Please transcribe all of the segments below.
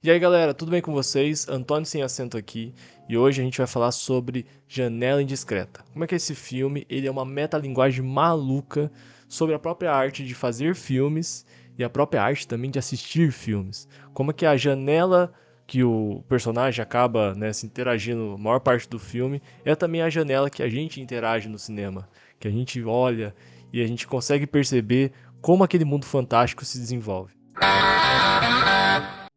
E aí galera, tudo bem com vocês? Antônio Sem Acento aqui, e hoje a gente vai falar sobre Janela Indiscreta. Como é que é esse filme? Ele é uma metalinguagem maluca sobre a própria arte de fazer filmes e a própria arte também de assistir filmes. Como é que a janela que o personagem acaba, se interagindo a maior parte do filme é também a janela que a gente interage no cinema, que a gente olha e a gente consegue perceber como aquele mundo fantástico se desenvolve.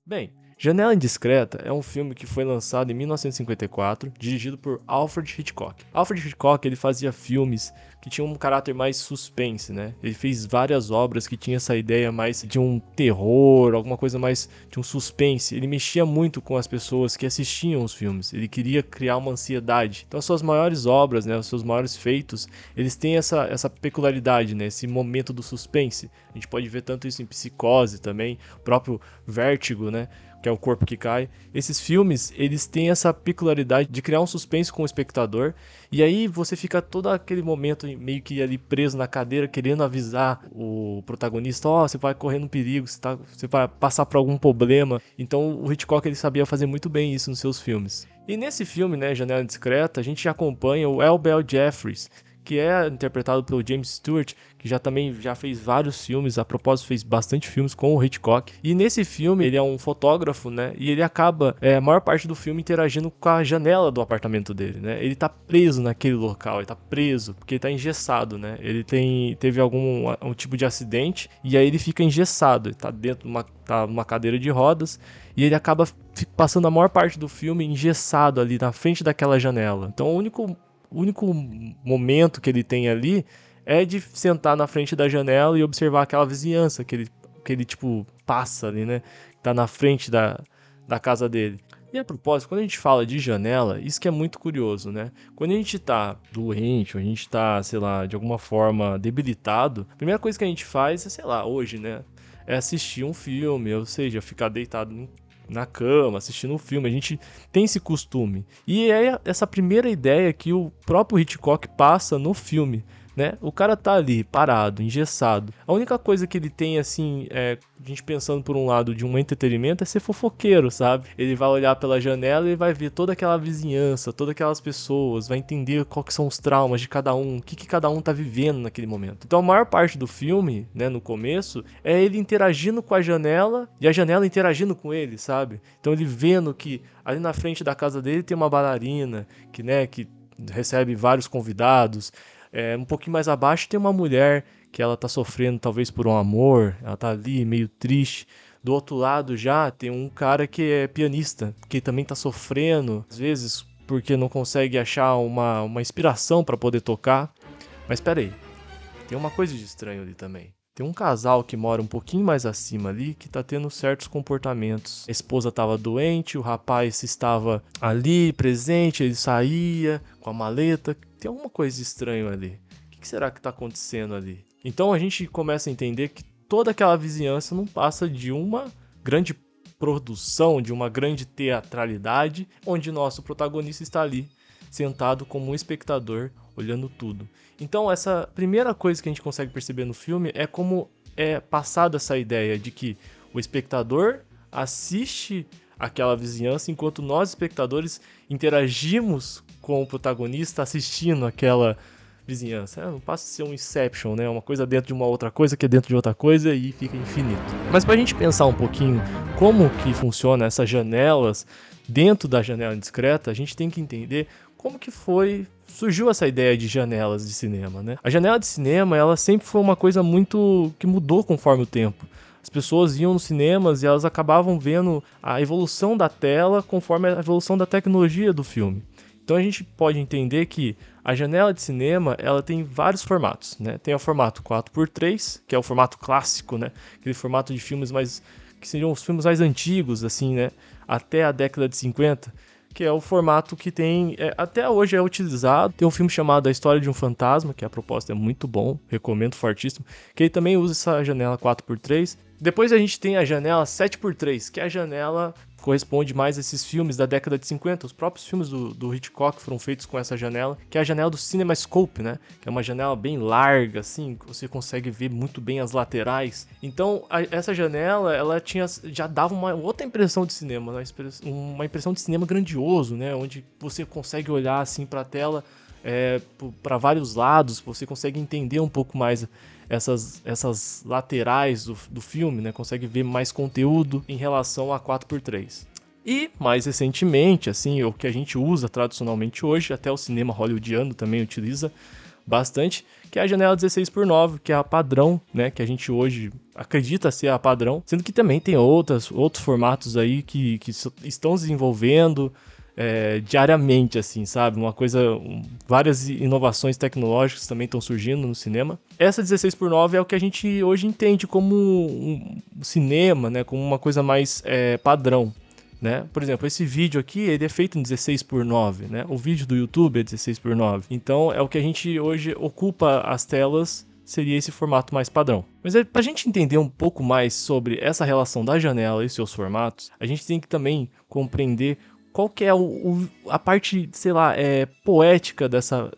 Bem, Janela Indiscreta é um filme que foi lançado em 1954, dirigido por Alfred Hitchcock. Alfred Hitchcock ele fazia filmes que tinham um caráter mais suspense, né? Ele fez várias obras que tinham essa ideia mais de um terror, alguma coisa mais de um suspense. Ele mexia muito com as pessoas que assistiam os filmes. Ele queria criar uma ansiedade. Então as suas maiores obras, né, os seus maiores feitos, eles têm essa peculiaridade, né, esse momento do suspense. A gente pode ver tanto isso em Psicose também, o próprio Vértigo, né? Que é o corpo que cai. Esses filmes, eles têm essa peculiaridade de criar um suspense com o espectador, e aí você fica todo aquele momento meio que ali preso na cadeira, querendo avisar o protagonista, você vai correndo um perigo, você vai passar por algum problema. Então o Hitchcock ele sabia fazer muito bem isso nos seus filmes. E nesse filme, né, Janela Indiscreta, a gente acompanha o L. Bell Jeffries, que é interpretado pelo James Stewart, que já fez vários filmes, a propósito fez bastante filmes com o Hitchcock. E nesse filme ele é um fotógrafo, né? E ele acaba, a maior parte do filme interagindo com a janela do apartamento dele, né? Ele tá preso naquele local, ele tá preso porque ele tá engessado, né? Ele teve um tipo de acidente e aí ele fica engessado, ele tá dentro tá numa cadeira de rodas e ele acaba passando a maior parte do filme engessado ali na frente daquela janela. Então o único momento que ele tem ali é de sentar na frente da janela e observar aquela vizinhança que ele tipo, passa ali, né? Tá na frente da casa dele. E a propósito, quando a gente fala de janela, isso que é muito curioso, né? Quando a gente tá doente, ou a gente tá, sei lá, de alguma forma debilitado, a primeira coisa que a gente faz é, sei lá, hoje, né? É assistir um filme, ou seja, ficar deitado na cama, assistindo um filme, a gente tem esse costume. E é essa primeira ideia que o próprio Hitchcock passa no filme, né? O cara tá ali, parado, engessado. A única coisa que ele tem, assim, a gente pensando por um lado de um entretenimento, é ser fofoqueiro, sabe? Ele vai olhar pela janela e vai ver toda aquela vizinhança, todas aquelas pessoas, vai entender qual que são os traumas de cada um, o que cada um tá vivendo naquele momento. Então a maior parte do filme, né, no começo, é ele interagindo com a janela e a janela interagindo com ele, sabe? Então ele vendo que ali na frente da casa dele tem uma bailarina que recebe vários convidados. Um pouquinho mais abaixo tem uma mulher que ela tá sofrendo talvez por um amor, ela tá ali meio triste. Do outro lado já tem um cara que é pianista, que também tá sofrendo, às vezes porque não consegue achar uma inspiração para poder tocar. Mas espera aí, tem uma coisa de estranho ali também. Tem um casal que mora um pouquinho mais acima ali que tá tendo certos comportamentos. A esposa tava doente, o rapaz estava ali presente, ele saía com a maleta. Tem alguma coisa estranha ali. O que será que tá acontecendo ali? Então a gente começa a entender que toda aquela vizinhança não passa de uma grande produção, de uma grande teatralidade, onde nosso protagonista está ali, sentado como um espectador, olhando tudo. Então essa primeira coisa que a gente consegue perceber no filme é como é passada essa ideia de que o espectador assiste aquela vizinhança enquanto nós espectadores interagimos com o protagonista assistindo aquela vizinhança. Não passa a ser um Inception, né? Uma coisa dentro de uma outra coisa que é dentro de outra coisa e fica infinito. Mas pra gente pensar um pouquinho como que funciona essas janelas dentro da janela indiscreta, a gente tem que entender como que surgiu essa ideia de janelas de cinema, né? A janela de cinema, ela sempre foi uma coisa muito que mudou conforme o tempo. As pessoas iam nos cinemas e elas acabavam vendo a evolução da tela conforme a evolução da tecnologia do filme. Então a gente pode entender que a janela de cinema, ela tem vários formatos, né? Tem o formato 4x3, que é o formato clássico, né? Aquele formato de filmes que seriam os filmes mais antigos, assim, né? Até a década de 50, que é o formato que até hoje é utilizado. Tem um filme chamado A História de um Fantasma, que a proposta é muito bom, recomendo fortíssimo, que ele também usa essa janela 4x3. Depois a gente tem a janela 7x3, que é a janela corresponde mais a esses filmes da década de 50. Os próprios filmes do Hitchcock foram feitos com essa janela, que é a janela do CinemaScope, né? Que é uma janela bem larga, assim, que você consegue ver muito bem as laterais. Então, essa janela, ela já dava uma outra impressão de cinema, né? Uma impressão de cinema grandioso, né? Onde você consegue olhar, assim, para a tela para vários lados, você consegue entender um pouco mais essas laterais do filme, né? Consegue ver mais conteúdo em relação a 4x3. E, mais recentemente, assim, o que a gente usa tradicionalmente hoje, até o cinema hollywoodiano também utiliza bastante, que é a janela 16x9, que é a padrão, né? Que a gente hoje acredita ser a padrão, sendo que também tem outros formatos aí que estão desenvolvendo diariamente, assim, sabe? Várias inovações tecnológicas também estão surgindo no cinema. Essa 16x9 é o que a gente hoje entende como um cinema, né? Como uma coisa mais padrão, né? Por exemplo, esse vídeo aqui, ele é feito em 16x9, né? O vídeo do YouTube é 16x9. Então, é o que a gente hoje ocupa as telas, seria esse formato mais padrão. Mas pra gente entender um pouco mais sobre essa relação da janela e seus formatos, a gente tem que também compreender qual que é a parte, sei lá, poética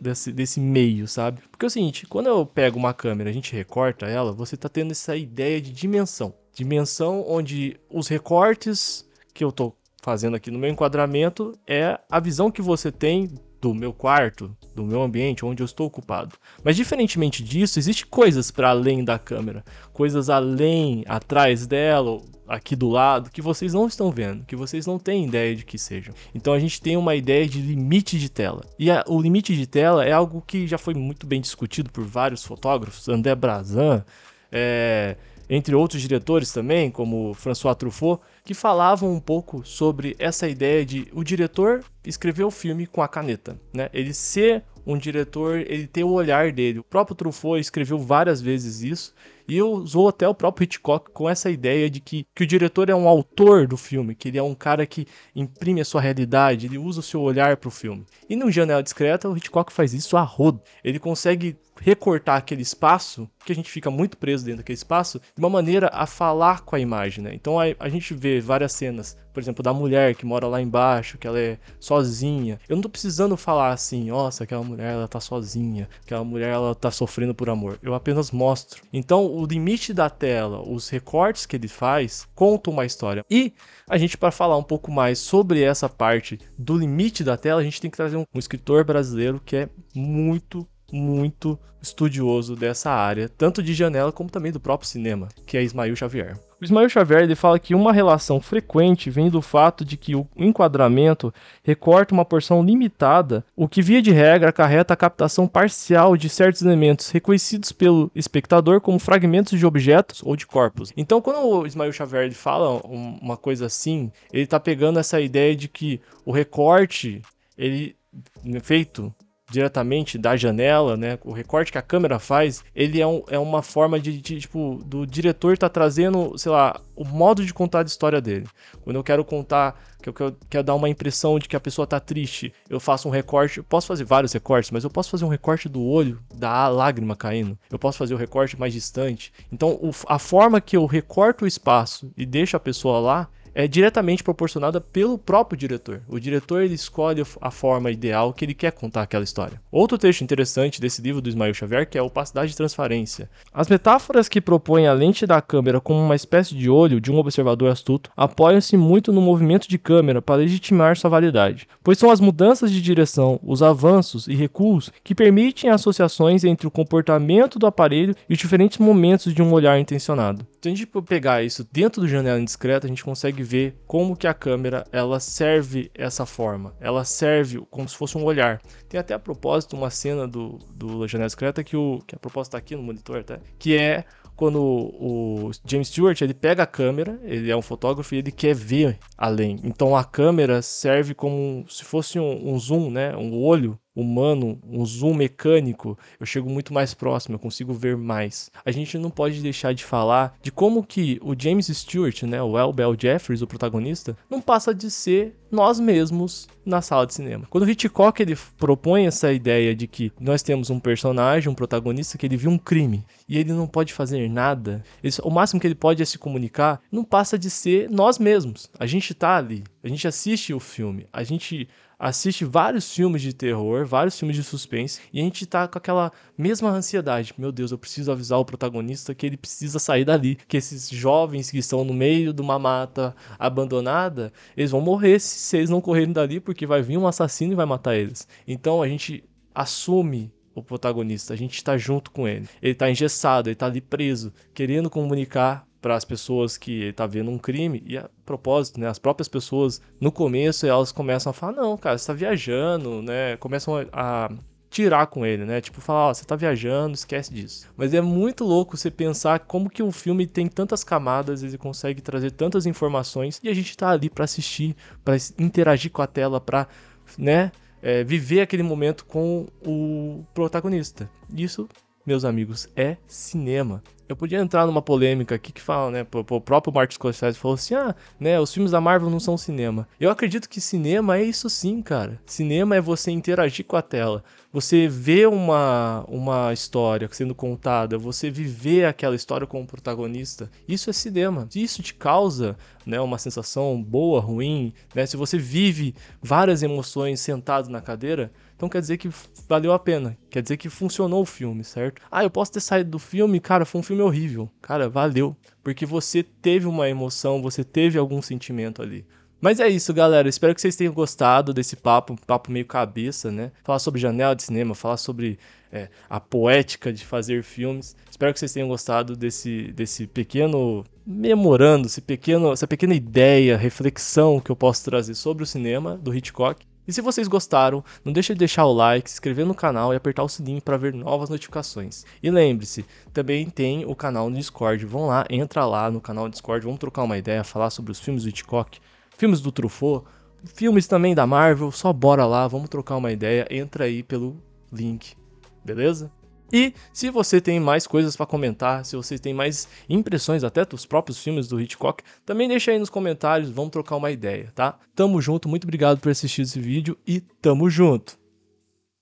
desse meio, sabe? Porque é o seguinte, quando eu pego uma câmera e a gente recorta ela, você tá tendo essa ideia de dimensão. Dimensão onde os recortes que eu tô fazendo aqui no meu enquadramento é a visão que você tem do meu quarto, do meu ambiente, onde eu estou ocupado. Mas diferentemente disso, existem coisas para além da câmera. Coisas além, atrás dela, aqui do lado, que vocês não estão vendo, que vocês não têm ideia de que sejam. Então a gente tem uma ideia de limite de tela. E o limite de tela é algo que já foi muito bem discutido por vários fotógrafos, André Bazin, entre outros diretores também, como François Truffaut, que falavam um pouco sobre essa ideia de o diretor escrever o filme com a caneta, né? Ele ser um diretor, ele ter o olhar dele. O próprio Truffaut escreveu várias vezes isso, e usou até o próprio Hitchcock com essa ideia de que o diretor é um autor do filme, que ele é um cara que imprime a sua realidade, ele usa o seu olhar para o filme. E no Janela Discreta, o Hitchcock faz isso a rodo. Ele consegue recortar aquele espaço, que a gente fica muito preso dentro daquele espaço, de uma maneira a falar com a imagem, né? Então a gente vê várias cenas, por exemplo, da mulher que mora lá embaixo, que ela é sozinha. Eu não tô precisando falar assim, nossa, aquela mulher ela tá sozinha, aquela mulher ela tá sofrendo por amor. Eu apenas mostro. Então o limite da tela, os recortes que ele faz, contam uma história. E a gente, para falar um pouco mais sobre essa parte do limite da tela, a gente tem que trazer um escritor brasileiro que é muito estudioso dessa área, tanto de janela como também do próprio cinema, que é Ismael Xavier. O Ismael Xavier ele fala que uma relação frequente vem do fato de que o enquadramento recorta uma porção limitada, o que via de regra acarreta a captação parcial de certos elementos reconhecidos pelo espectador como fragmentos de objetos ou de corpos. Então, quando o Ismael Xavier ele fala uma coisa assim, ele está pegando essa ideia de que o recorte ele é feito diretamente da janela, né? O recorte que a câmera faz, ele é uma forma tipo, do diretor tá trazendo, sei lá, o modo de contar a história dele. Quando eu quero contar, que eu quero dar uma impressão de que a pessoa tá triste, eu faço um recorte, eu posso fazer vários recortes, mas eu posso fazer um recorte do olho, da lágrima caindo, eu posso fazer o recorte mais distante. Então, a forma que eu recorto o espaço e deixo a pessoa lá, é diretamente proporcionada pelo próprio diretor. O diretor ele escolhe a forma ideal que ele quer contar aquela história. Outro trecho interessante desse livro do Ismael Xavier que é a opacidade de transparência. As metáforas que propõem a lente da câmera como uma espécie de olho de um observador astuto apoiam-se muito no movimento de câmera para legitimar sua validade, pois são as mudanças de direção, os avanços e recuos que permitem associações entre o comportamento do aparelho e os diferentes momentos de um olhar intencionado. Se a gente pegar isso dentro do Janela Indiscreta, a gente consegue ver como que a câmera ela serve essa forma. Ela serve como se fosse um olhar. Tem até a propósito uma cena do Janela Indiscreta que a propósito tá aqui no monitor até, que é quando o James Stewart ele pega a câmera, ele é um fotógrafo e ele quer ver além. Então a câmera serve como se fosse um zoom, né? Um olho humano, um zoom mecânico, eu chego muito mais próximo, eu consigo ver mais. A gente não pode deixar de falar de como que o James Stewart, né, o L. Bell Jeffries, o protagonista, não passa de ser nós mesmos na sala de cinema. Quando o Hitchcock ele propõe essa ideia de que nós temos um personagem, um protagonista que ele viu um crime e ele não pode fazer nada, o máximo que ele pode é se comunicar, não passa de ser nós mesmos. A gente tá ali, a gente assiste o filme, a gente assiste vários filmes de terror, vários filmes de suspense, e a gente tá com aquela mesma ansiedade. Meu Deus, eu preciso avisar o protagonista que ele precisa sair dali, que esses jovens que estão no meio de uma mata abandonada, eles vão morrer se eles não correrem dali, porque vai vir um assassino e vai matar eles. Então a gente assume o protagonista, a gente tá junto com ele. Ele tá engessado, ele tá ali preso, querendo comunicar para as pessoas que ele tá vendo um crime, e a propósito, né, as próprias pessoas, no começo, elas começam a falar, não, cara, você tá viajando, né, começam a tirar com ele, né, tipo, falar, ó, você tá viajando, esquece disso. Mas é muito louco você pensar como que um filme tem tantas camadas, ele consegue trazer tantas informações, e a gente tá ali para assistir, para interagir com a tela, para, né, viver aquele momento com o protagonista. Isso, meus amigos, é cinema. Eu podia entrar numa polêmica aqui que fala, né, o próprio Martin Scorsese falou assim, né, os filmes da Marvel não são cinema. Eu acredito que cinema é isso sim, cara. Cinema é você interagir com a tela, você ver uma história sendo contada, você viver aquela história com o protagonista. Isso é cinema. Se isso te causa, né, uma sensação boa, ruim, né, se você vive várias emoções sentado na cadeira, então quer dizer que valeu a pena, quer dizer que funcionou o filme, certo? Eu posso ter saído do filme, cara, foi um filme horrível. Cara, valeu, porque você teve uma emoção, você teve algum sentimento ali. Mas é isso, galera, espero que vocês tenham gostado desse papo, um papo meio cabeça, né? Falar sobre janela de cinema, falar sobre a poética de fazer filmes. Espero que vocês tenham gostado desse pequeno memorando, essa pequena ideia, reflexão que eu posso trazer sobre o cinema do Hitchcock. E se vocês gostaram, não deixe de deixar o like, se inscrever no canal e apertar o sininho para ver novas notificações. E lembre-se, também tem o canal no Discord. Vão lá, entra lá no canal do Discord, vamos trocar uma ideia, falar sobre os filmes do Hitchcock, filmes do Truffaut, filmes também da Marvel, só bora lá, vamos trocar uma ideia, entra aí pelo link, beleza? E se você tem mais coisas para comentar, se você tem mais impressões até dos próprios filmes do Hitchcock, também deixa aí nos comentários, vamos trocar uma ideia, tá? Tamo junto, muito obrigado por assistir esse vídeo e tamo junto!